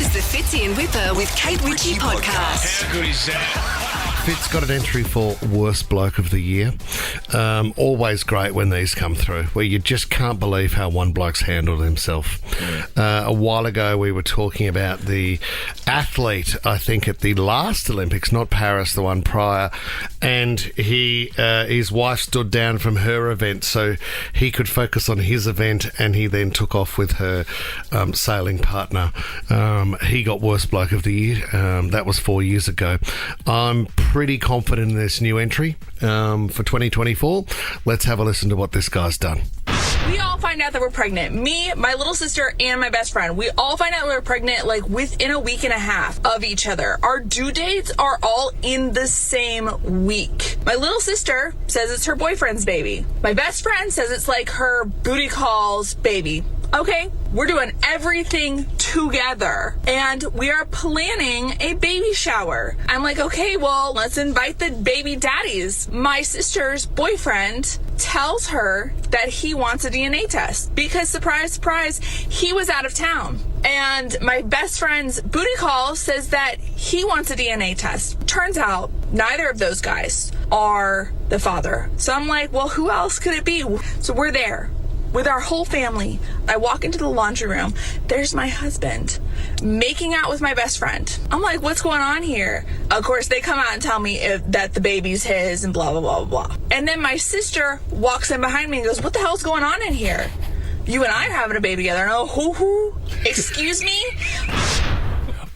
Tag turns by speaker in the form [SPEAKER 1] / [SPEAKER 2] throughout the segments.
[SPEAKER 1] This is the Fitzy and Whipper with Kate Ritchie podcast.
[SPEAKER 2] How good is that?
[SPEAKER 3] Fitz got an entry for Worst Bloke of the Year. Always great when these come through, where you just can't believe how one bloke's handled himself. A while ago, we were talking about the athlete, I think, at the last Olympics, not Paris, the one prior, and his wife stood down from her event so he could focus on his event, and he then took off with her sailing partner. He got Worst Bloke of the Year. That was 4 years ago. I'm pretty confident in this new entry for 2024. Let's have a listen to what this guy's done.
[SPEAKER 4] We all find out that we're pregnant. Me, my little sister, and my best friend. We all find out we're pregnant like within a week and a half of each other. Our due dates are all in the same week. My little sister says it's her boyfriend's baby. My best friend says it's like her booty call's baby. Okay, we're doing everything together, and we are planning a baby shower. I'm like, okay, well, let's invite the baby daddies. My sister's boyfriend tells her that he wants a DNA test because, surprise, surprise, he was out of town. And my best friend's booty call says that he wants a DNA test. Turns out neither of those guys are the father. So I'm like, well, who else could it be? So we're there with our whole family. I walk into the laundry room. There's my husband making out with my best friend. I'm like, what's going on here? Of course, they come out and tell me that the baby's his and blah, blah, blah, blah. And then my sister walks in behind me and goes, what the hell's going on in here? You and I are having a baby together. And who? Excuse me?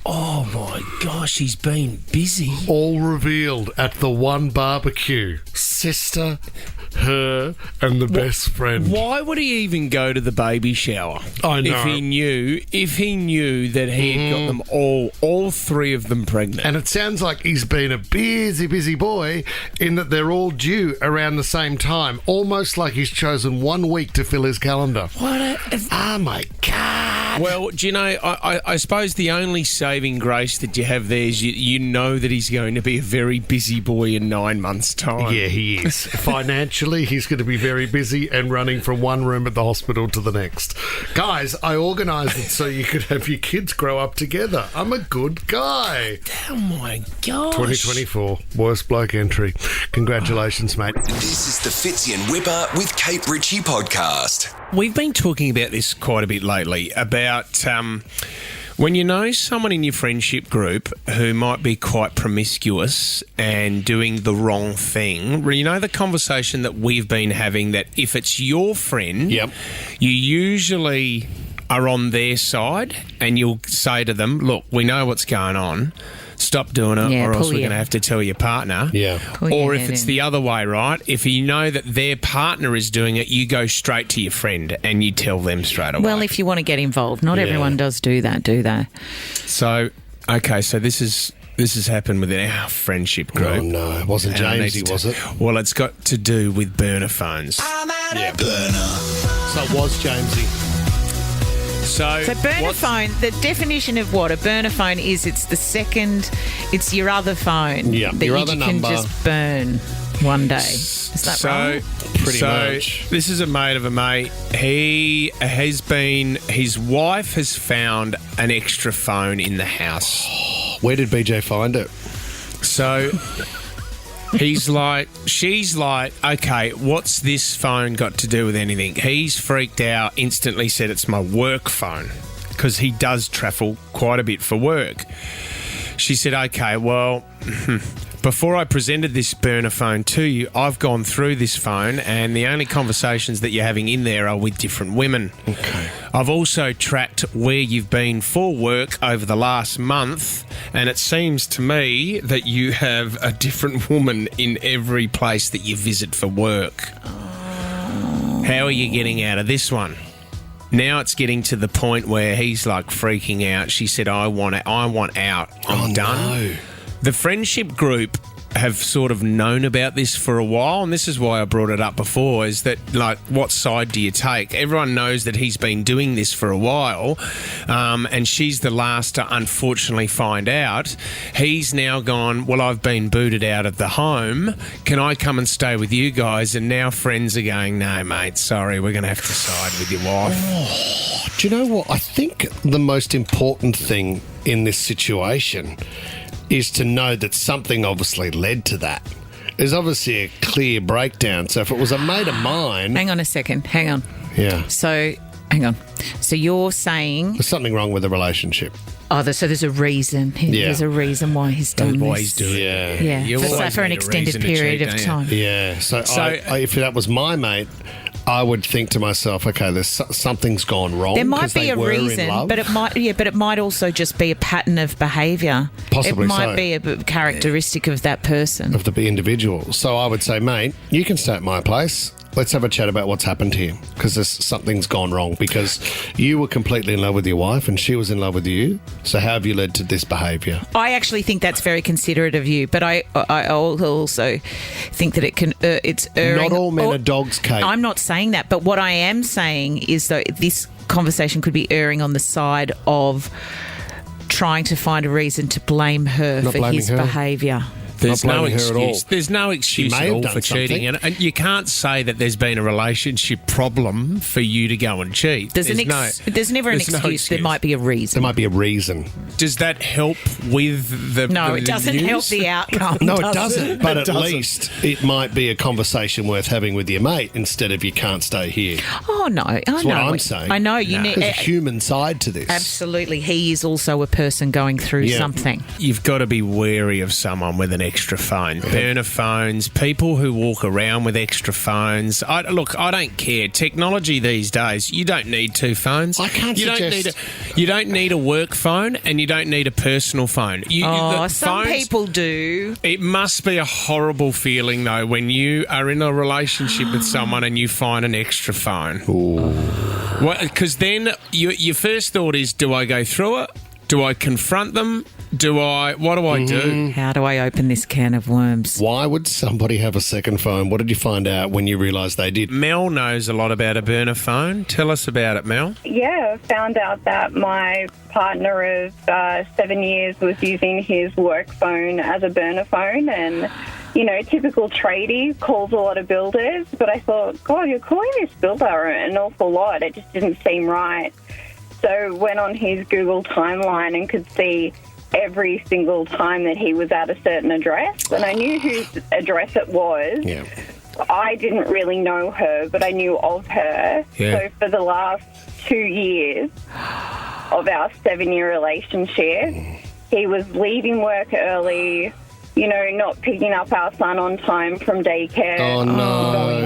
[SPEAKER 2] Oh my gosh, he's been busy.
[SPEAKER 3] All revealed at the one barbecue. Sister, her, and the best friend.
[SPEAKER 2] Why would he even go to the baby shower?
[SPEAKER 3] I know.
[SPEAKER 2] If he knew that he had got them all three of them pregnant.
[SPEAKER 3] And it sounds like he's been a busy boy in that they're all due around the same time. Almost like he's chosen 1 week to fill his calendar. Oh my God.
[SPEAKER 2] Well, do you know, I suppose the only saving grace that you have there is you know that he's going to be a very busy boy in 9 months' time.
[SPEAKER 3] Yeah, he is. Financially, he's going to be very busy and running from one room at the hospital to the next. Guys, I organised it so you could have your kids grow up together. I'm a good guy.
[SPEAKER 2] Oh my gosh.
[SPEAKER 3] 2024, Worst Bloke entry. Congratulations, mate.
[SPEAKER 5] This is the Fitzy and Whipper with Kate Ritchie podcast.
[SPEAKER 2] We've been talking about this quite a bit lately, about when you know someone in your friendship group who might be quite promiscuous and doing the wrong thing. You know the conversation that we've been having, that if it's your friend,
[SPEAKER 3] Yep.
[SPEAKER 2] you usually are on their side and you'll say to them, look, we know what's going on. Stop doing it, or else we're going to have to tell your partner.
[SPEAKER 3] Yeah.
[SPEAKER 2] Or if it's the other way, right? If you know that their partner is doing it, you go straight to your friend and you tell them straight away.
[SPEAKER 6] Well, if you want to get involved, not everyone does do that, do they?
[SPEAKER 2] So, okay, so this has happened within our friendship group.
[SPEAKER 3] Oh, no. It wasn't Jamesy, was it?
[SPEAKER 2] Well, it's got to do with burner phones.
[SPEAKER 5] Burner.
[SPEAKER 3] So it was Jamesy.
[SPEAKER 2] So
[SPEAKER 6] burner phone, the definition of what a burner phone is, it's your other phone that
[SPEAKER 3] your
[SPEAKER 6] you
[SPEAKER 3] other
[SPEAKER 6] can
[SPEAKER 3] number.
[SPEAKER 6] just burn one day. Is that right?
[SPEAKER 3] Pretty much.
[SPEAKER 2] This is a mate of a mate. His wife has found an extra phone in the house.
[SPEAKER 3] Where did BJ find it?
[SPEAKER 2] So she's like, okay, what's this phone got to do with anything? He's freaked out, instantly said it's my work phone because he does travel quite a bit for work. She said, okay, well, before I presented this burner phone to you, I've gone through this phone and the only conversations that you're having in there are with different women.
[SPEAKER 3] Okay.
[SPEAKER 2] I've also tracked where you've been for work over the last month, and it seems to me that you have a different woman in every place that you visit for work. How are you getting out of this one? Now it's getting to the point where he's like freaking out. She said, I want out. I'm done.
[SPEAKER 3] No.
[SPEAKER 2] The friendship group have sort of known about this for a while, and this is why I brought it up before, is that, like, what side do you take? Everyone knows that he's been doing this for a while, and she's the last to unfortunately find out. He's now gone, well, I've been booted out of the home. Can I come and stay with you guys? And now friends are going, no, mate, sorry, we're going to have to side with your wife.
[SPEAKER 3] Do you know what? I think the most important thing in this situation is to know that something obviously led to that. There's obviously a clear breakdown. So if it was a mate of mine...
[SPEAKER 6] Hang on a second. Hang on.
[SPEAKER 3] Yeah.
[SPEAKER 6] So, hang on. So you're saying...
[SPEAKER 3] There's something wrong with the relationship.
[SPEAKER 6] So there's a reason.
[SPEAKER 3] Yeah.
[SPEAKER 6] There's a reason why he's done
[SPEAKER 2] Why
[SPEAKER 6] this.
[SPEAKER 2] he's doing it.
[SPEAKER 3] Yeah.
[SPEAKER 6] Yeah,
[SPEAKER 2] You always
[SPEAKER 6] for an
[SPEAKER 2] need a
[SPEAKER 6] extended
[SPEAKER 2] reason to
[SPEAKER 6] period
[SPEAKER 2] cheat,
[SPEAKER 6] of
[SPEAKER 2] don't you?
[SPEAKER 6] time.
[SPEAKER 3] Yeah. So if that was my mate, I would think to myself, okay, there's something's gone wrong.
[SPEAKER 6] There might
[SPEAKER 3] 'cause
[SPEAKER 6] be
[SPEAKER 3] they
[SPEAKER 6] a
[SPEAKER 3] were in
[SPEAKER 6] reason,
[SPEAKER 3] love.
[SPEAKER 6] but it might also just be a pattern of behaviour.
[SPEAKER 3] Possibly
[SPEAKER 6] it might
[SPEAKER 3] so.
[SPEAKER 6] be a characteristic of that person.
[SPEAKER 3] of the individual. So I would say, mate, you can stay at my place. Let's have a chat about what's happened here, because something's gone wrong, because you were completely in love with your wife and she was in love with you. So how have you led to this behaviour?
[SPEAKER 6] I actually think that's very considerate of you, but I also think that it's erring.
[SPEAKER 3] Not all men are dogs, Kate.
[SPEAKER 6] I'm not saying that, but what I am saying is that this conversation could be erring on the side of trying to find a reason to blame her
[SPEAKER 3] Not
[SPEAKER 6] for
[SPEAKER 3] blaming
[SPEAKER 6] his
[SPEAKER 3] her.
[SPEAKER 6] behaviour.
[SPEAKER 2] There's
[SPEAKER 3] Not
[SPEAKER 2] no
[SPEAKER 3] blaming her at all.
[SPEAKER 2] excuse. There's no excuse
[SPEAKER 3] may
[SPEAKER 2] at
[SPEAKER 3] have
[SPEAKER 2] all
[SPEAKER 3] done
[SPEAKER 2] for cheating,
[SPEAKER 3] something.
[SPEAKER 2] and you can't say that there's been a relationship problem for you to go and cheat.
[SPEAKER 6] There's never an
[SPEAKER 2] there's no
[SPEAKER 6] excuse. There might be a reason.
[SPEAKER 3] There might be a reason.
[SPEAKER 2] Does that help with the?
[SPEAKER 6] No,
[SPEAKER 2] the
[SPEAKER 6] it doesn't
[SPEAKER 2] news?
[SPEAKER 6] help the outcome.
[SPEAKER 3] No,
[SPEAKER 6] does
[SPEAKER 3] it doesn't. But
[SPEAKER 2] It
[SPEAKER 3] at
[SPEAKER 2] doesn't.
[SPEAKER 3] least it might be a conversation worth having with your mate instead of you can't stay here.
[SPEAKER 6] Oh no, I
[SPEAKER 3] That's
[SPEAKER 6] know.
[SPEAKER 3] what I'm saying.
[SPEAKER 6] I know you need.
[SPEAKER 3] There's a human side to this.
[SPEAKER 6] Absolutely, he is also a person going through
[SPEAKER 3] Yeah.
[SPEAKER 6] something.
[SPEAKER 2] You've got to be wary of someone with an extra phone. Burner phones, people who walk around with extra phones. I don't care. Technology these days, you don't need two phones.
[SPEAKER 3] I can't
[SPEAKER 2] you
[SPEAKER 3] suggest...
[SPEAKER 2] You don't need a work phone and you don't need a personal phone. The
[SPEAKER 6] Some
[SPEAKER 2] phones-
[SPEAKER 6] people do.
[SPEAKER 2] It must be a horrible feeling, though, when you are in a relationship with someone and you find an extra phone. Because then your first thought is, do I go through it? Do I confront them? What do I do?
[SPEAKER 6] How do I open this can of worms?
[SPEAKER 3] Why would somebody have a second phone? What did you find out when you realised they did?
[SPEAKER 2] Mel knows a lot about a burner phone. Tell us about it, Mel.
[SPEAKER 7] Yeah, found out that my partner of 7 years was using his work phone as a burner phone, and, you know, typical tradie, calls a lot of builders, but I thought, God, you're calling this builder an awful lot. It just didn't seem right. So went on his Google timeline and could see every single time that he was at a certain address, and I knew whose address it was.
[SPEAKER 3] Yeah.
[SPEAKER 7] I didn't really know her, but I knew of her.
[SPEAKER 2] Yeah.
[SPEAKER 7] So for the last 2 years of our 7-year relationship, he was leaving work early, you know, not picking up our son on time from daycare,
[SPEAKER 3] Oh, no,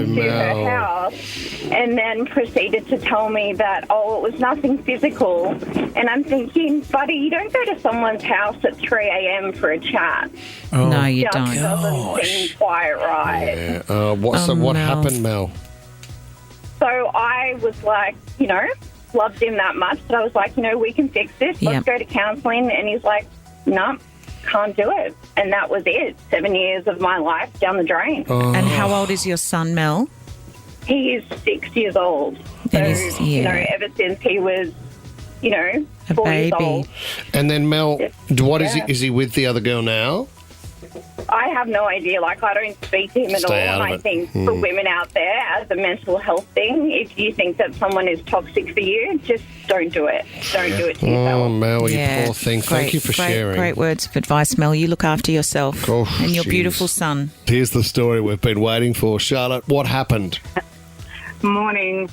[SPEAKER 7] going to her
[SPEAKER 3] Mel.
[SPEAKER 7] house, and then proceeded to tell me that, it was nothing physical. And I'm thinking, buddy, you don't go to someone's house at 3 a.m. for a chat.
[SPEAKER 6] No, you
[SPEAKER 7] Just
[SPEAKER 6] don't.
[SPEAKER 7] doesn't seem quite right.
[SPEAKER 3] What
[SPEAKER 6] Mel.
[SPEAKER 3] happened, Mel?
[SPEAKER 7] So I was like, you know, loved him that much, but I was like, you know, we can fix this. Let's go to counselling. And he's like, no, can't do it. And that was it. 7 years of my life down the drain.
[SPEAKER 6] And how old is your son, Mel?
[SPEAKER 7] He is 6 years old. So,
[SPEAKER 6] And he's-
[SPEAKER 7] you know,
[SPEAKER 6] yeah.
[SPEAKER 7] ever since he was, you know,
[SPEAKER 6] A
[SPEAKER 7] 4 years
[SPEAKER 6] baby.
[SPEAKER 7] old.
[SPEAKER 3] And then, Mel, what is
[SPEAKER 7] Yeah.
[SPEAKER 3] he? Is he with the other girl now?
[SPEAKER 7] I have no idea. Like, I don't speak to him at all.
[SPEAKER 3] Stay out
[SPEAKER 7] And
[SPEAKER 3] of
[SPEAKER 7] I
[SPEAKER 3] it.
[SPEAKER 7] think for women out there, as a mental health thing, if you think that someone is toxic for you, just don't do it. Don't do it to yourself.
[SPEAKER 3] Oh, Mel, you poor thing. Thank you for sharing.
[SPEAKER 6] Great words of advice, Mel. You look after yourself
[SPEAKER 3] Oh,
[SPEAKER 6] and your
[SPEAKER 3] jeez.
[SPEAKER 6] beautiful son.
[SPEAKER 3] Here's the story we've been waiting for. Charlotte, what happened?
[SPEAKER 8] Morning.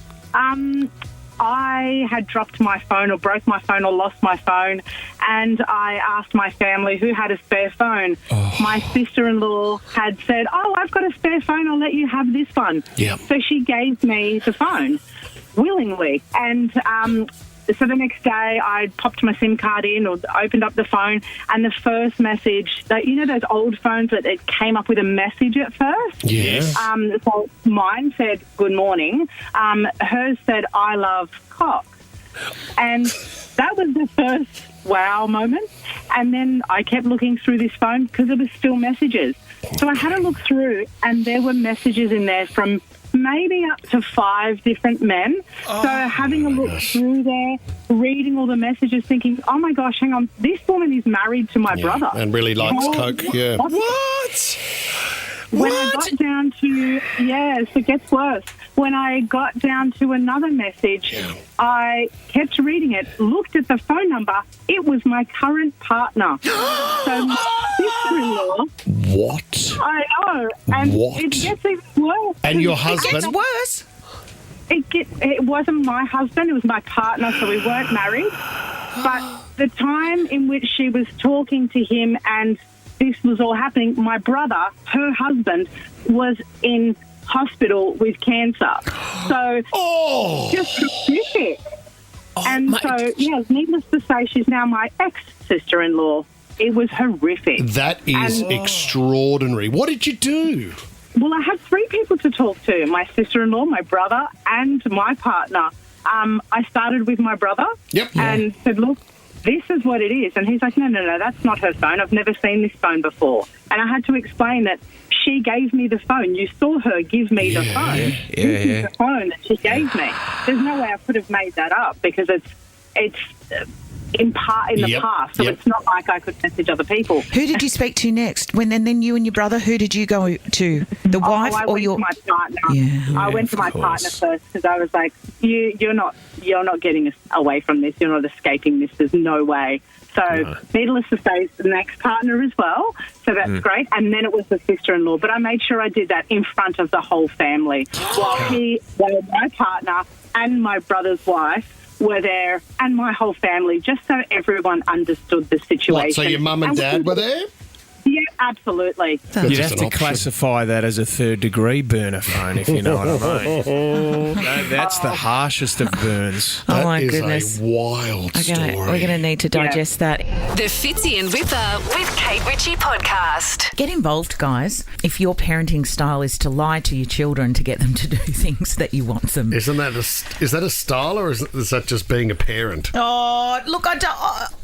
[SPEAKER 8] I had dropped my phone or broke my phone or lost my phone, and I asked my family who had a spare phone. My sister-in-law had said, I've got a spare phone, I'll let you have this one.
[SPEAKER 3] Yeah.
[SPEAKER 8] So she gave me the phone willingly. And so the next day I popped my SIM card in or opened up the phone, and the first message, you know those old phones that it came up with a message at first?
[SPEAKER 3] Yes.
[SPEAKER 8] So mine said, good morning. Hers said, I love cock. And that was the first wow moment. And then I kept looking through this phone because there was still messages. So I had to look through, and there were messages in there from maybe up to 5 different men. So having a look through there, reading all the messages, thinking, oh my gosh, hang on, this woman is married to my brother.
[SPEAKER 3] And really likes Coke, yeah.
[SPEAKER 2] What?
[SPEAKER 8] When I got down to, it gets worse. When I got down to another message, I kept reading it, looked at the phone number. It was my current partner. So my sister-in-law.
[SPEAKER 3] What?
[SPEAKER 8] I know. And
[SPEAKER 3] What?
[SPEAKER 8] it gets even worse.
[SPEAKER 3] And your
[SPEAKER 6] It
[SPEAKER 3] husband?
[SPEAKER 6] gets worse.
[SPEAKER 8] It wasn't my husband, it was my partner, so we weren't married. But the time in which she was talking to him and this was all happening, my brother, her husband, was in hospital with cancer. So, just horrific. And so, needless to say, she's now my ex-sister-in-law. It was horrific.
[SPEAKER 3] That is extraordinary. What did you do?
[SPEAKER 8] Well, I had 3 people to talk to, my sister-in-law, my brother, and my partner. I started with my brother and said, look, this is what it is. And he's like, no, that's not her phone. I've never seen this phone before. And I had to explain that she gave me the phone. You saw her give me the phone. This is the phone that she gave me. There's no way I could have made that up because it's in the past, so it's not like I could message other people.
[SPEAKER 6] Who did you speak to next? Then you and your brother, who did you go to? The wife or your...
[SPEAKER 8] I went to my partner. I went to my partner first because I was like, you're not getting us away from this. You're not escaping this. There's no way. So needless to say, it's the next partner as well. So that's great. And then it was the sister-in-law. But I made sure I did that in front of the whole family while my partner and my brother's wife were there and my whole family, just so everyone understood the situation.
[SPEAKER 3] What, so your mum and dad were there?
[SPEAKER 8] Yeah, absolutely.
[SPEAKER 2] You'd have to classify that as a 3rd-degree burner phone, if you know what I mean. That's the harshest of burns.
[SPEAKER 6] Oh, my
[SPEAKER 3] That is
[SPEAKER 6] goodness.
[SPEAKER 3] a wild story.
[SPEAKER 6] We're going to need to digest that.
[SPEAKER 1] The Fitzy and Whipper with Kate Ritchie podcast.
[SPEAKER 6] Get involved, guys. If your parenting style is to lie to your children to get them to do things that you want them.
[SPEAKER 3] Is that a style, or is that just being a parent?
[SPEAKER 6] Oh, look, I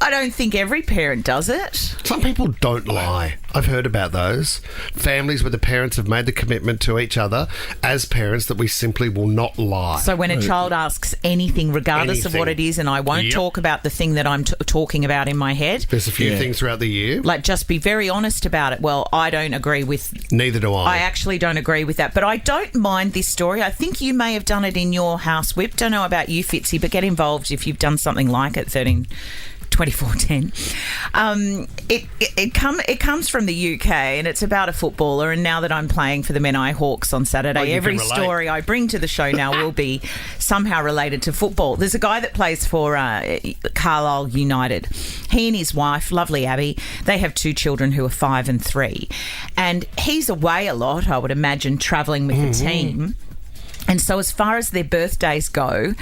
[SPEAKER 6] don't think every parent does it.
[SPEAKER 3] Some people don't lie. I've heard about those. Families where the parents have made the commitment to each other as parents that we simply will not lie.
[SPEAKER 6] So when a child asks anything, regardless of what it is, and I won't talk about the thing that I'm talking about in my head.
[SPEAKER 3] There's a few things throughout the year.
[SPEAKER 6] Like, just be very honest about it. Well, I don't agree with...
[SPEAKER 3] Neither do I.
[SPEAKER 6] I actually don't agree with that. But I don't mind this story. I think you may have done it in your house, Whip. Don't know about you, Fitzy, but get involved if you've done something like it, 2410. It comes from the UK, and it's about a footballer. And now that I'm playing for the Menai Hawks on Saturday, every story I bring to the show now will be somehow related to football. There's a guy that plays for Carlisle United. He and his wife, lovely Abby, they have 2 children who are 5 and 3. And he's away a lot, I would imagine, travelling with the team. And so as far as their birthdays go,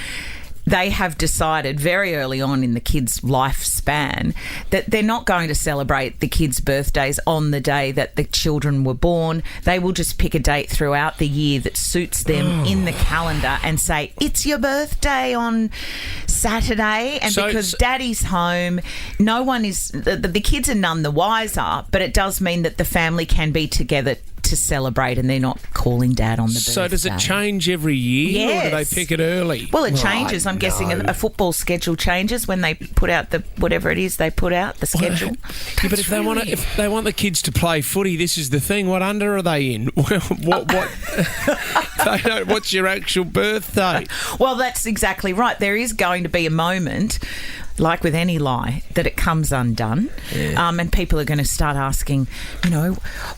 [SPEAKER 6] they have decided very early on in the kids' lifespan that they're not going to celebrate the kids' birthdays on the day that the children were born. They will just pick a date throughout the year that suits them in the calendar and say, it's your birthday on Saturday. And because daddy's home, no one is... The kids are none the wiser, but it does mean that the family can be together to celebrate, and they're not calling dad on the birthday.
[SPEAKER 2] So does it change every year, or do they pick it early?
[SPEAKER 6] Well, it changes. I'm guessing a football schedule changes when they put out the whatever it is they put out, the schedule.
[SPEAKER 2] Yeah, but if they want the kids to play footy, this is the thing. What under are they in? What's your actual birthday?
[SPEAKER 6] Well, that's exactly right. There is going to be a moment, like with any lie, that it comes undone, and people are going to start asking,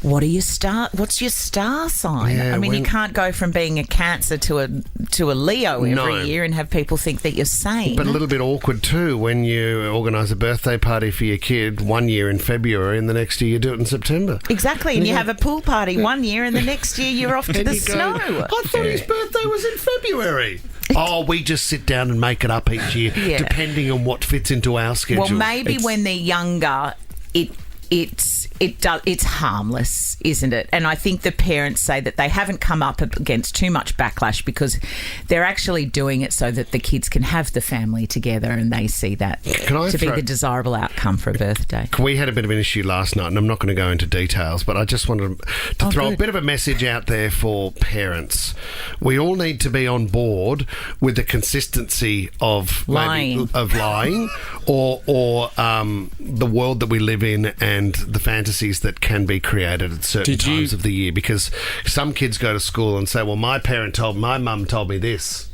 [SPEAKER 6] what's your star sign?
[SPEAKER 3] Yeah,
[SPEAKER 6] you can't go from being a Cancer to a Leo every year and have people think that you're sane.
[SPEAKER 3] But a little bit awkward too when you organise a birthday party for your kid one year in February and the next year you do it in September.
[SPEAKER 6] Exactly, and you have a pool party one year and the next year you're off to the snow.
[SPEAKER 3] I thought his birthday was in February. We just sit down and make it up each year, depending on what fits into our schedule.
[SPEAKER 6] Well, maybe when they're younger, it it's harmless, isn't it? And I think the parents say that they haven't come up against too much backlash because they're actually doing it so that the kids can have the family together, and they see that to be the desirable outcome for a birthday.
[SPEAKER 3] We had a bit of an issue last night, and I'm not going to go into details, but I just wanted to throw a bit of a message out there for parents. We all need to be on board with the consistency of lying or the world that we live in and the fantasies that can be created at certain times of the year, because some kids go to school and say, well, my mum told me this.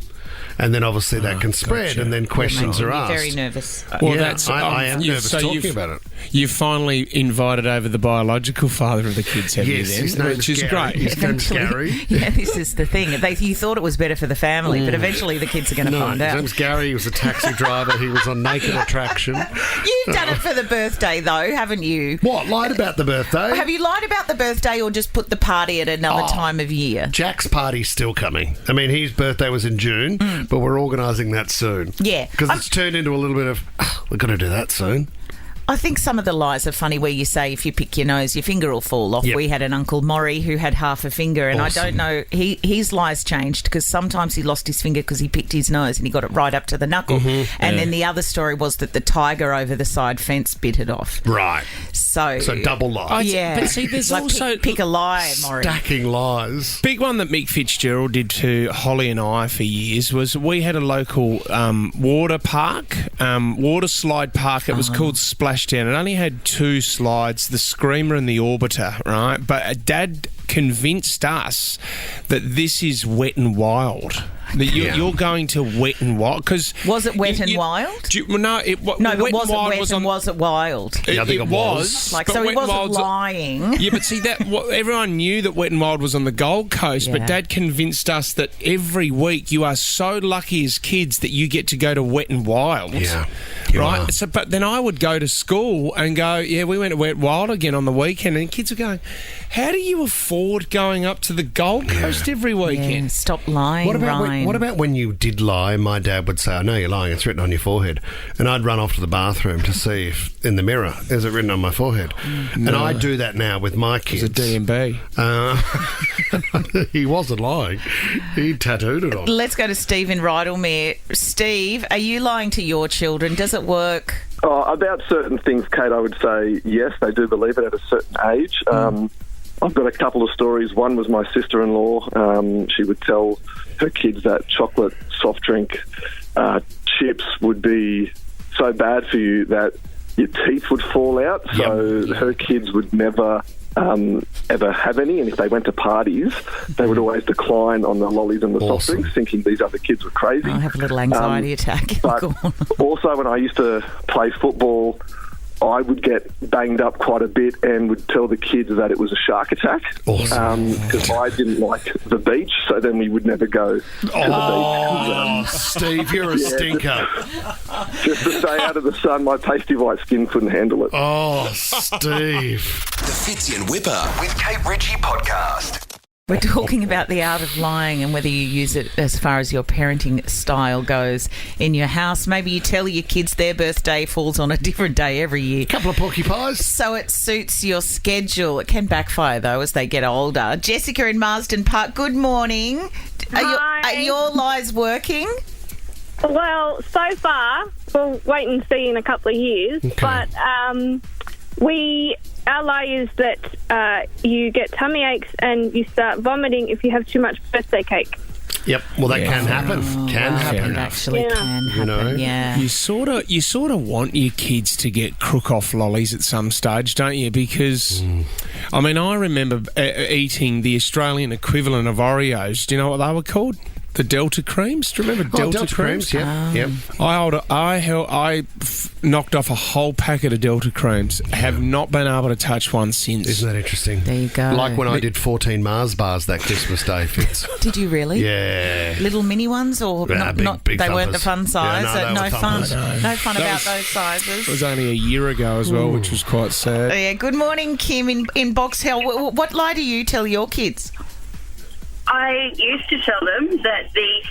[SPEAKER 3] And then obviously that can spread, and then questions are asked.
[SPEAKER 6] Very nervous.
[SPEAKER 2] Well,
[SPEAKER 3] I am nervous talking about it.
[SPEAKER 2] You've finally invited over the biological father of the kids, have you?
[SPEAKER 3] Yes,
[SPEAKER 2] then? Which is great.
[SPEAKER 3] His name's Gary.
[SPEAKER 6] Yeah, this is the thing. You thought it was better for the family, but eventually the kids are going to find out.
[SPEAKER 3] His name's Gary. He was a taxi driver. He was on Naked Attraction.
[SPEAKER 6] You've done it for the birthday, though, haven't you?
[SPEAKER 3] What? Lied about the birthday?
[SPEAKER 6] Have you lied about the birthday or just put the party at another time of year?
[SPEAKER 3] Jack's party's still coming. I mean, his birthday was in June, but we're organising that soon.
[SPEAKER 6] Yeah.
[SPEAKER 3] Because it's turned into a little bit of, we're going to do that soon.
[SPEAKER 6] I think some of the lies are funny where you say if you pick your nose, your finger will fall off.
[SPEAKER 3] Yep.
[SPEAKER 6] We had an Uncle Maury who had half a finger, and
[SPEAKER 3] Awesome.
[SPEAKER 6] I don't know, his lies changed because sometimes he lost his finger because he picked his nose and he got it right up to the knuckle. And then the other story was that the tiger over the side fence bit it off.
[SPEAKER 3] Right.
[SPEAKER 6] So
[SPEAKER 3] double lie.
[SPEAKER 6] Yeah.
[SPEAKER 2] But see, there's
[SPEAKER 6] like
[SPEAKER 2] also...
[SPEAKER 6] Pick a lie, Maury.
[SPEAKER 3] Stacking lies.
[SPEAKER 2] Big one that Mick Fitzgerald did to Holly and I for years was we had a local water slide park. It was called Splashdown. It only had 2 slides, the Screamer and the Orbiter, right? But Dad convinced us that this is Wet and Wild. That you're going to Wet and Wild because
[SPEAKER 6] was it Wet and Wild?
[SPEAKER 2] No,
[SPEAKER 6] but was it Wet and was it Wild?
[SPEAKER 3] I think it was.
[SPEAKER 6] Like, so he wasn't lying.
[SPEAKER 2] Yeah, but see that everyone knew that Wet and Wild was on the Gold Coast, but
[SPEAKER 6] Yeah.
[SPEAKER 2] Dad convinced us that every week you are so lucky as kids that you get to go to Wet and Wild.
[SPEAKER 3] Yeah.
[SPEAKER 2] Right. So, but then I would go to school and go, yeah, we went to Wet and Wild again on the weekend, and kids were going, how do you afford going up to the Gold Coast every weekend?
[SPEAKER 6] Yeah, stop lying, Ryan.
[SPEAKER 3] What about when you did lie? My dad would say, I know you're lying, it's written on your forehead. And I'd run off to the bathroom to see if, in the mirror, is it written on my forehead? And I do that now with my kids.
[SPEAKER 2] It's a DMB.
[SPEAKER 3] He wasn't lying. He tattooed it on.
[SPEAKER 6] Let's go to Steve in Rydalmere. Steve, are you lying to your children? Does it work?
[SPEAKER 9] About certain things, Kate, I would say yes, they do believe it at a certain age. I've got a couple of stories. One was my sister-in-law. She would tell her kids that chocolate soft drink chips would be so bad for you that your teeth would fall out. So her kids would never ever have any, and if they went to parties, they would always decline on the lollies and the soft drinks, thinking these other kids were crazy.
[SPEAKER 6] I have a little anxiety attack.
[SPEAKER 9] But also, when I used to play football, I would get banged up quite a bit and would tell the kids that it was a shark attack.
[SPEAKER 3] Awesome.
[SPEAKER 9] Because I didn't like the beach, so then we would never go to the beach.
[SPEAKER 3] Steve, you're a stinker.
[SPEAKER 9] Just to stay out of the sun, my pasty white skin couldn't handle it.
[SPEAKER 3] Oh, Steve.
[SPEAKER 5] The Fitzy and Whipper with Kate Ritchie podcast.
[SPEAKER 6] We're talking about the art of lying and whether you use it as far as your parenting style goes in your house. Maybe you tell your kids their birthday falls on a different day every year.
[SPEAKER 3] Couple of porky pies.
[SPEAKER 6] So it suits your schedule. It can backfire, though, as they get older. Jessica in Marsden Park, good morning. Are your lies working?
[SPEAKER 10] Well, so far, we'll wait and see in a couple of years.
[SPEAKER 3] Okay.
[SPEAKER 10] But our lie is that you get tummy aches and you start vomiting if you have too much birthday cake.
[SPEAKER 3] Yep. Well, that can happen. Can happen.
[SPEAKER 6] It actually can happen, yeah.
[SPEAKER 2] You sort of want your kids to get crook off lollies at some stage, don't you? Because, I mean, I remember eating the Australian equivalent of Oreos. Do you know what they were called? The Delta Creams. Do you remember Delta Creams?
[SPEAKER 3] Yeah. Yep.
[SPEAKER 2] I knocked off a whole packet of Delta Creams. Have not been able to touch one since.
[SPEAKER 3] Isn't that interesting?
[SPEAKER 6] There you go.
[SPEAKER 3] Like when I did 14 Mars bars that Christmas day, Fitz.
[SPEAKER 6] Did you really?
[SPEAKER 3] Yeah.
[SPEAKER 6] Little mini ones, or
[SPEAKER 3] big
[SPEAKER 6] they weren't the
[SPEAKER 3] thumpers.
[SPEAKER 6] fun size?
[SPEAKER 3] Yeah,
[SPEAKER 6] no fun.
[SPEAKER 3] thumpers.
[SPEAKER 6] No fun about those sizes.
[SPEAKER 2] It was only a year ago as well, which was quite sad.
[SPEAKER 6] Yeah. Good morning, Kim in Box Hill. What lie do you tell your kids?
[SPEAKER 11] I used to tell them that the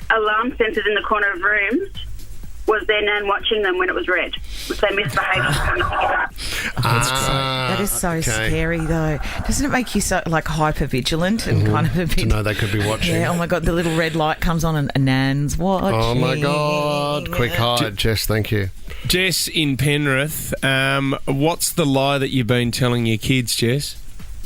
[SPEAKER 11] alarm sensors in the corner of rooms was was their nan watching them when it was red. If they misbehaved, she come and pick it up.
[SPEAKER 6] That is so scary, though. Doesn't it make you so hyper vigilant and kind of a bit?
[SPEAKER 3] To know they could be watching.
[SPEAKER 6] Yeah. Oh my God, the little red light comes on and Nan's watching.
[SPEAKER 3] Oh my God! Quick hide, Jess. Thank you.
[SPEAKER 2] Jess in Penrith, what's the lie that you've been telling your kids, Jess?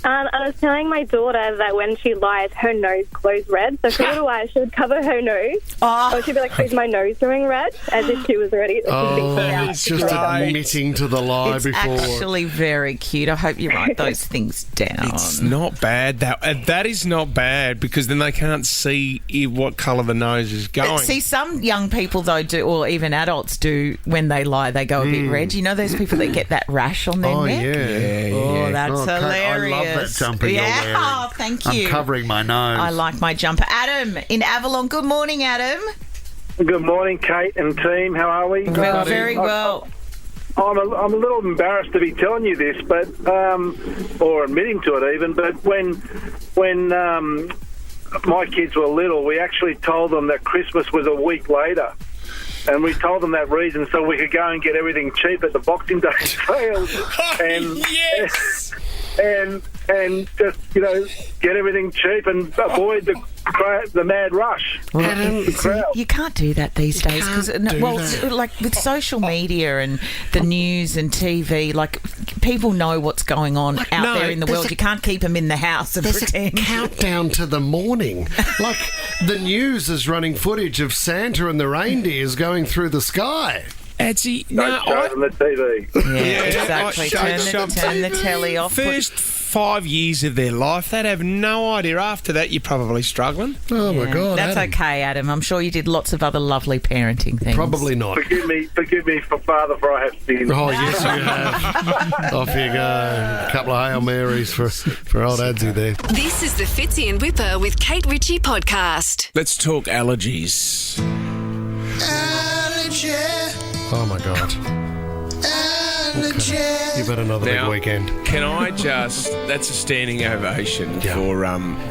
[SPEAKER 10] I was telling my daughter that when she lies, her nose glows red. So for a little while, she would cover her nose. Or she'd be like, is my nose going red? As if she was already...
[SPEAKER 3] It's just admitting to the lie before.
[SPEAKER 6] It's actually very cute. I hope you write those things down.
[SPEAKER 2] It's not bad. That is not bad, because then they can't see what colour the nose is going.
[SPEAKER 6] See, some young people, though, do, or even adults do, when they lie, they go a bit red. You know those people that get that rash on their neck?
[SPEAKER 2] Yeah.
[SPEAKER 6] That's hilarious.
[SPEAKER 3] I love that jumper you're wearing.
[SPEAKER 6] Oh, thank you.
[SPEAKER 3] I'm covering my nose.
[SPEAKER 6] I like my jumper. Adam in Avalon. Good morning, Adam.
[SPEAKER 12] Good morning, Kate and team. How are we?
[SPEAKER 6] Well, very well.
[SPEAKER 12] I'm a little embarrassed to be telling you this, but or admitting to it even. But when my kids were little, we actually told them that Christmas was a week later. And we told them that reason so we could go and get everything cheap at the Boxing Day sales. And
[SPEAKER 2] yes!
[SPEAKER 12] And just, get everything cheap and avoid the mad rush.
[SPEAKER 6] You can't do that these days because, like with social media and the news and TV, like people know what's going on out there in the world. You can't keep them in the house and pretend.
[SPEAKER 3] A countdown to the morning. Like the news is running footage of Santa and the reindeers going through the sky.
[SPEAKER 2] Edsy,
[SPEAKER 12] don't show them the TV.
[SPEAKER 6] Yeah, exactly. Turn the telly off.
[SPEAKER 2] First 5 years of their life, they'd have no idea. After that, you're probably struggling.
[SPEAKER 3] Oh my God,
[SPEAKER 6] that's
[SPEAKER 3] Adam.
[SPEAKER 6] okay, Adam. I'm sure you did lots of other lovely parenting things.
[SPEAKER 3] Probably not.
[SPEAKER 12] Forgive me, Father, for I have sinned.
[SPEAKER 3] Oh yes, you have. Off you go. A couple of Hail Marys for old Adsy there.
[SPEAKER 1] This is the Fitzy and Whipper with Kate Ritchie podcast.
[SPEAKER 2] Let's talk allergies.
[SPEAKER 3] Allergy. Oh my God. Okay. You've had another big weekend.
[SPEAKER 2] Can I just... That's a standing ovation for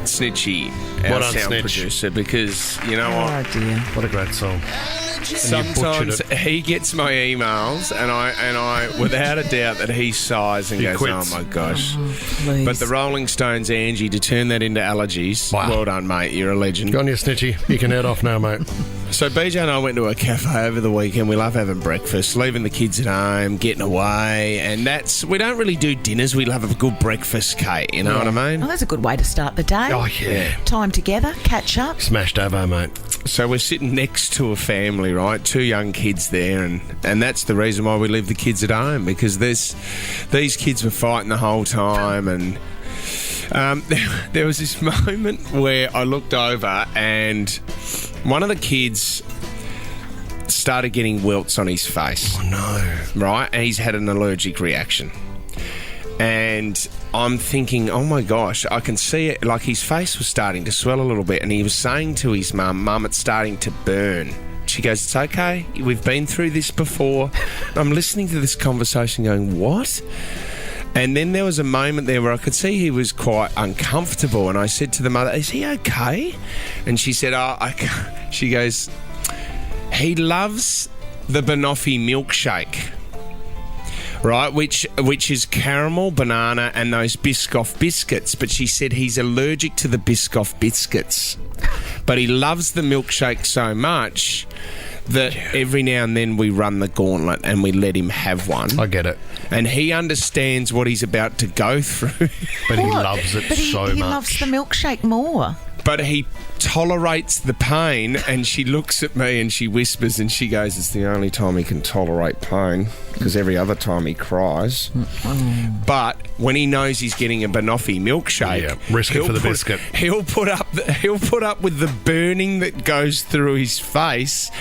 [SPEAKER 2] Snitchy, our sound producer, because, you know what?
[SPEAKER 6] Oh, dear.
[SPEAKER 3] What a great song.
[SPEAKER 2] Sometimes he gets my emails and I without a doubt that he sighs and goes,
[SPEAKER 3] quits.
[SPEAKER 2] oh my gosh.
[SPEAKER 6] Please.
[SPEAKER 2] But the Rolling Stones, Angie, to turn that into allergies, well done, mate. You're a legend.
[SPEAKER 3] Go on, you Snitchy. You can head off now, mate.
[SPEAKER 2] So BJ and I went to a cafe over the weekend. We love having breakfast, leaving the kids at home, getting away, and we don't really do dinners. We love a good breakfast, Kate. You know what I mean?
[SPEAKER 6] Oh, that's a good way to start the day.
[SPEAKER 3] Oh yeah.
[SPEAKER 6] Time together, catch up.
[SPEAKER 3] Smashed Avo, mate.
[SPEAKER 2] So we're sitting next to a family, right? 2 young kids there, and that's the reason why we leave the kids at home, because these kids were fighting the whole time, and there was this moment where I looked over and one of the kids started getting welts on his face.
[SPEAKER 3] Oh no.
[SPEAKER 2] Right? And he's had an allergic reaction. And I'm thinking, oh my gosh, I can see it. Like his face was starting to swell a little bit, and he was saying to his mum, it's starting to burn. She goes, it's okay. We've been through this before. I'm listening to this conversation going, what? And then there was a moment there where I could see he was quite uncomfortable, and I said to the mother, is he okay? And she said, she goes, he loves the banoffee milkshake. Right, which is caramel, banana, and those Biscoff biscuits. But she said he's allergic to the Biscoff biscuits. But he loves the milkshake so much that every now and then we run the gauntlet and we let him have one.
[SPEAKER 3] I get it.
[SPEAKER 2] And he understands what he's about to go through.
[SPEAKER 3] But he loves it so much.
[SPEAKER 6] He loves the milkshake more.
[SPEAKER 2] But he tolerates the pain, and she looks at me and she whispers and she goes, it's the only time he can tolerate pain, because every other time he cries. But when he knows he's getting a banoffee milkshake,
[SPEAKER 3] risk it for the biscuit.
[SPEAKER 2] He'll put up with the burning that goes through his face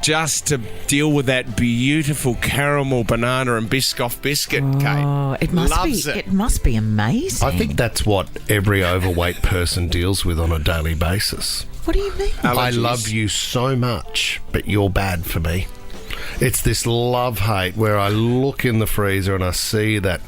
[SPEAKER 2] just to deal with that beautiful caramel, banana and Biscoff biscuit, Kate.
[SPEAKER 6] Oh, it must be amazing.
[SPEAKER 3] I think that's what every overweight person deals with on a daily basis.
[SPEAKER 6] What do you mean?
[SPEAKER 2] Allergies.
[SPEAKER 3] I love you so much, but you're bad for me. It's this love-hate where I look in the freezer and I see that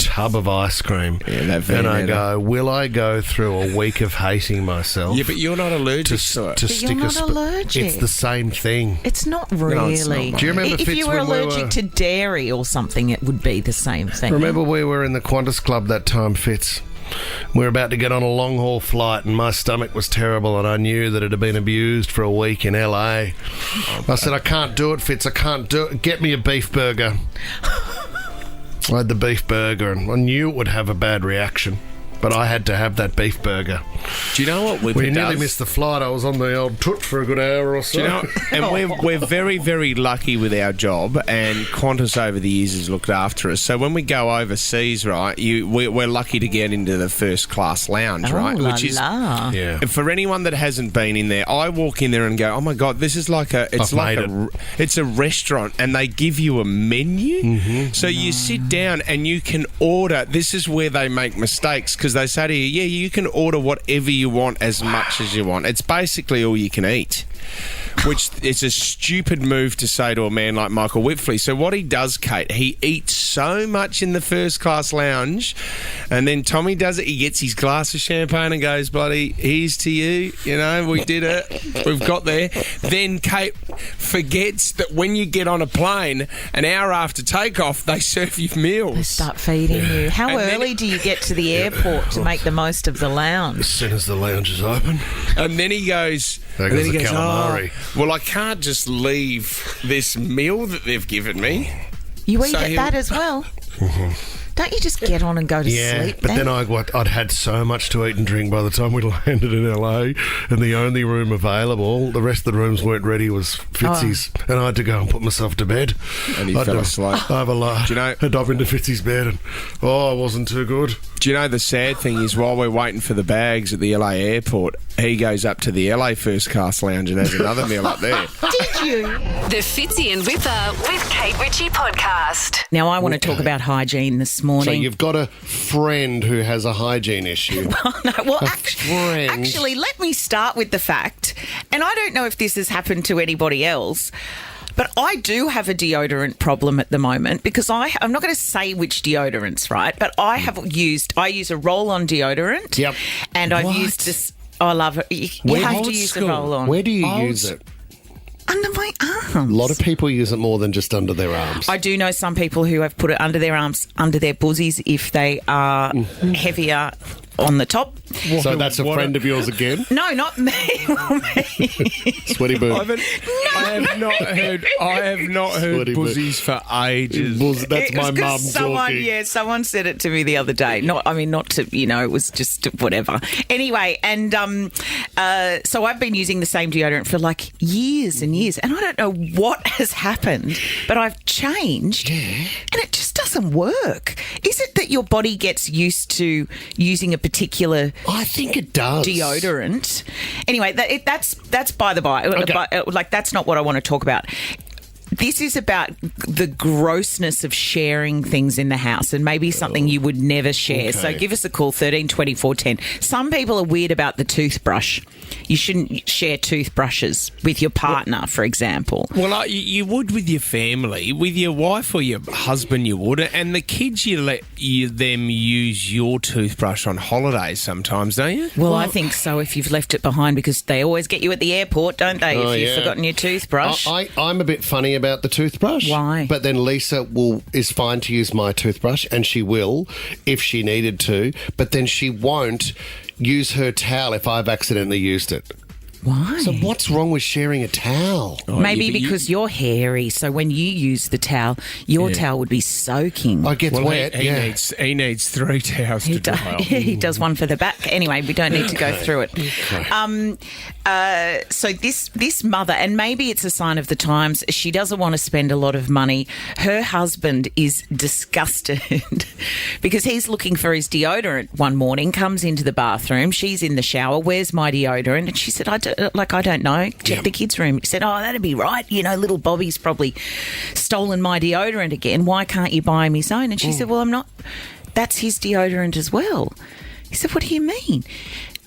[SPEAKER 3] tub of ice cream.
[SPEAKER 2] Yeah, that
[SPEAKER 3] and I
[SPEAKER 2] Viennetta.
[SPEAKER 3] go, will I go through a week of hating myself?
[SPEAKER 2] Yeah, but you're not allergic to it.
[SPEAKER 3] But
[SPEAKER 6] you're not allergic.
[SPEAKER 3] It's the same thing.
[SPEAKER 6] It's not really.
[SPEAKER 2] it's not,
[SPEAKER 3] Do you remember,
[SPEAKER 6] if
[SPEAKER 3] Fitz,
[SPEAKER 6] you were
[SPEAKER 3] when we
[SPEAKER 6] allergic
[SPEAKER 3] were-
[SPEAKER 6] to dairy or something, it would be the same thing.
[SPEAKER 3] Remember we were in the Qantas Club that time, Fitz? We were about to get on a long-haul flight and my stomach was terrible and I knew that it had been abused for a week in LA. I said, I can't do it, Fitz. I can't do it. Get me a beef burger. I had the beef burger and I knew it would have a bad reaction. But I had to have that beef burger.
[SPEAKER 2] Do you know what Whipper
[SPEAKER 3] We nearly
[SPEAKER 2] does?
[SPEAKER 3] missed the flight. I was on the old toot for a good hour or so.
[SPEAKER 2] Do you know, and we're very, very lucky with our job, and Qantas over the years has looked after us. So when we go overseas, right, we're lucky to get into the first class lounge, right? Which is
[SPEAKER 3] Yeah.
[SPEAKER 2] for anyone that hasn't been in there. I walk in there and go, oh my god, this is like it's a restaurant, and they give you a menu. So you sit down and you can order. This is where they make mistakes because they say to you, yeah, you can order whatever you want as much as you want. It's basically all you can eat, which is a stupid move to say to a man like Michael Whitfley. So what he does, Kate, he eats so much in the first class lounge, and then Tommy does it. He gets his glass of champagne and goes, bloody, here's to you. You know, we did it. We've got there. Then Kate forgets that when you get on a plane, an hour after takeoff, they serve you meals.
[SPEAKER 6] They start feeding you. How
[SPEAKER 2] And then
[SPEAKER 6] early do you get to the airport to make the most of the
[SPEAKER 3] As
[SPEAKER 6] lounge?
[SPEAKER 3] soon as the lounge is open.
[SPEAKER 2] And then he goes,
[SPEAKER 3] There goes the calamari.
[SPEAKER 2] well, I can't just leave this meal that they've given me.
[SPEAKER 6] You eat
[SPEAKER 2] So
[SPEAKER 6] at
[SPEAKER 2] he'll-
[SPEAKER 6] that as well? Don't you just get on and go to
[SPEAKER 3] Yeah,
[SPEAKER 6] sleep
[SPEAKER 3] but then I'd had so much to eat and drink by the time we landed in LA, and the only room available, the rest of the rooms weren't ready, was Fitzy's, and I had to go and put myself to bed.
[SPEAKER 2] And he fell asleep.
[SPEAKER 3] I have a lot.
[SPEAKER 2] Do you know-
[SPEAKER 3] I dove into Fitzy's bed, and it wasn't too good.
[SPEAKER 2] Do you know the sad thing is while we're waiting for the bags at the LA airport, he goes up to the LA first class lounge and has another meal up there.
[SPEAKER 6] Did you?
[SPEAKER 1] The Fitzy and Whipper with Kate Ritchie podcast.
[SPEAKER 6] Now, I want to talk about hygiene this morning.
[SPEAKER 3] So you've got a friend who has a hygiene issue.
[SPEAKER 6] Actually, let me start with the fact, and I don't know if this has happened to anybody else, but I do have a deodorant problem at the moment because I'm not going to say which deodorants, right? But I use a roll-on deodorant.
[SPEAKER 3] Yep.
[SPEAKER 6] And I've used this. I love it. You have to use the roll-on.
[SPEAKER 3] Where do you use it?
[SPEAKER 6] Under my arms.
[SPEAKER 3] A lot of people use it more than just under their arms.
[SPEAKER 6] I do know some people who have put it under their arms, under their bosoms if they are heavier on the top.
[SPEAKER 3] So that's a friend of yours again?
[SPEAKER 6] No, not me.
[SPEAKER 3] Sweaty bird.
[SPEAKER 2] I have not heard
[SPEAKER 3] Sweaty bird.
[SPEAKER 2] buzzies for ages.
[SPEAKER 3] That's
[SPEAKER 6] It
[SPEAKER 3] my
[SPEAKER 6] was 'cause
[SPEAKER 3] mum
[SPEAKER 6] someone,
[SPEAKER 3] talking.
[SPEAKER 6] yeah, someone said it to me the other day. Not to, it was just whatever. Anyway, and so I've been using the same deodorant for like years and years, and I don't know what has happened, but I've changed, and it just doesn't work. Is it that your body gets used to using a particular?
[SPEAKER 3] I think it does.
[SPEAKER 6] Deodorant. Anyway, that's by the by.
[SPEAKER 3] Okay.
[SPEAKER 6] Like, that's not what I want to talk about. This is about the grossness of sharing things in the house and maybe something you would never share.
[SPEAKER 3] Okay.
[SPEAKER 6] So give us a call, 13 24 10. Some people are weird about the toothbrush. You shouldn't share toothbrushes with your partner, for example.
[SPEAKER 2] Well, you would with your family. With your wife or your husband, you would. And the kids, you let them use your toothbrush on holidays sometimes, don't you?
[SPEAKER 6] Well, I think so if you've left it behind because they always get you at the airport, don't they, if you've forgotten your toothbrush.
[SPEAKER 3] I'm a bit funny about the toothbrush.
[SPEAKER 6] Why?
[SPEAKER 3] But then Lisa is fine to use my toothbrush, and she will if she needed to, but then she won't use her towel if I've accidentally used it.
[SPEAKER 6] Why?
[SPEAKER 3] So what's wrong with sharing a towel?
[SPEAKER 6] Maybe because you're hairy, so when you use the towel, your towel would be soaking.
[SPEAKER 3] I get wet.
[SPEAKER 2] He needs 3 towels to dry off.
[SPEAKER 6] He does one for the back. Anyway, we don't need to go through it. So this mother, and maybe it's a sign of the times, she doesn't want to spend a lot of money. Her husband is disgusted because he's looking for his deodorant one morning, comes into the bathroom, she's in the shower, where's my deodorant? And she said, I don't know, check the kids' room. He said, that'd be right. Little Bobby's probably stolen my deodorant again. Why can't you buy him his own? And she said, well, I'm not. That's his deodorant as well. He said, what do you mean?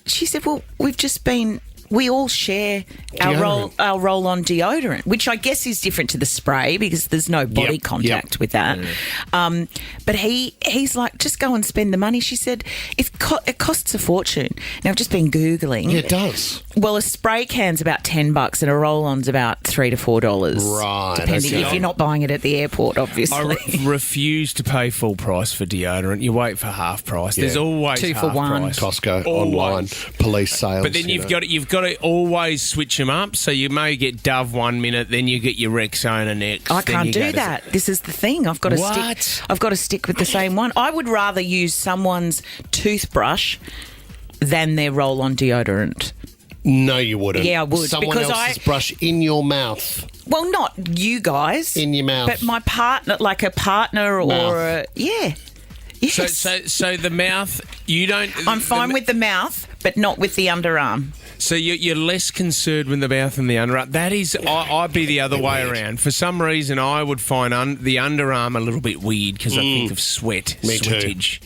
[SPEAKER 6] She said, well, we've just been we all share our roll-on deodorant, which I guess is different to the spray because there's no body contact with that. But he's like, just go and spend the money. She said, it costs a fortune. Now, I've just been Googling.
[SPEAKER 3] Yeah, it does.
[SPEAKER 6] Well, a spray can's about $10 and a roll-on's about $3 to $4.
[SPEAKER 3] Right.
[SPEAKER 6] Depending if you're not buying it at the airport, obviously.
[SPEAKER 2] I refuse to pay full price for deodorant. You wait for half price. There's always
[SPEAKER 6] 2 for
[SPEAKER 2] half
[SPEAKER 6] $1.
[SPEAKER 2] price.
[SPEAKER 3] Costco, online, police sales.
[SPEAKER 2] But then you've got to always switch them up. So you may get Dove 1 minute, then you get your Rexona next.
[SPEAKER 6] I can't do that. This is the thing. I've got to stick with the same one. I would rather use someone's toothbrush than their roll-on deodorant.
[SPEAKER 3] No, you wouldn't.
[SPEAKER 6] Yeah, I would.
[SPEAKER 3] Someone else's brush in your mouth.
[SPEAKER 6] Well, not you guys.
[SPEAKER 3] In your mouth.
[SPEAKER 6] But my partner, like a partner or yeah. Yes.
[SPEAKER 2] So the mouth, you don't...
[SPEAKER 6] I'm fine with the mouth, but not with the underarm.
[SPEAKER 2] So you're less concerned with the mouth and the underarm. That is, I'd be the other way around. For some reason, I would find the underarm a little bit weird because I think of sweatage.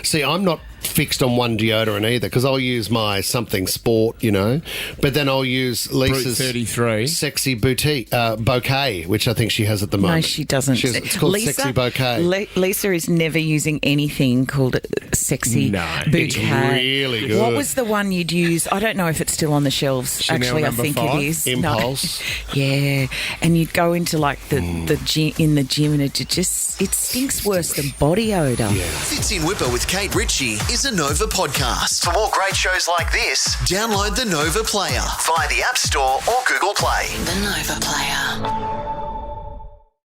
[SPEAKER 3] See, I'm not fixed on one deodorant either because I'll use my something sport, but then I'll use Lisa's
[SPEAKER 2] 33
[SPEAKER 3] sexy boutique bouquet, which I think she has at the moment.
[SPEAKER 6] No, she doesn't.
[SPEAKER 3] It's called
[SPEAKER 6] Lisa,
[SPEAKER 3] sexy bouquet.
[SPEAKER 6] Lisa is never using anything called sexy bouquet.
[SPEAKER 3] It's really good.
[SPEAKER 6] What was the one you'd use? I don't know if it's still on the shelves.
[SPEAKER 2] Chanel
[SPEAKER 6] Actually, I think
[SPEAKER 2] 5?
[SPEAKER 6] it is.
[SPEAKER 3] Impulse.
[SPEAKER 6] No. Yeah, and you'd go into like the gym, in the gym, and it stinks worse than body odour.
[SPEAKER 5] Yeah. Fits in Whipper with Kate Ritchie is a Nova podcast. For more great shows like this, download the Nova Player via the App Store or Google Play.
[SPEAKER 1] The Nova Player.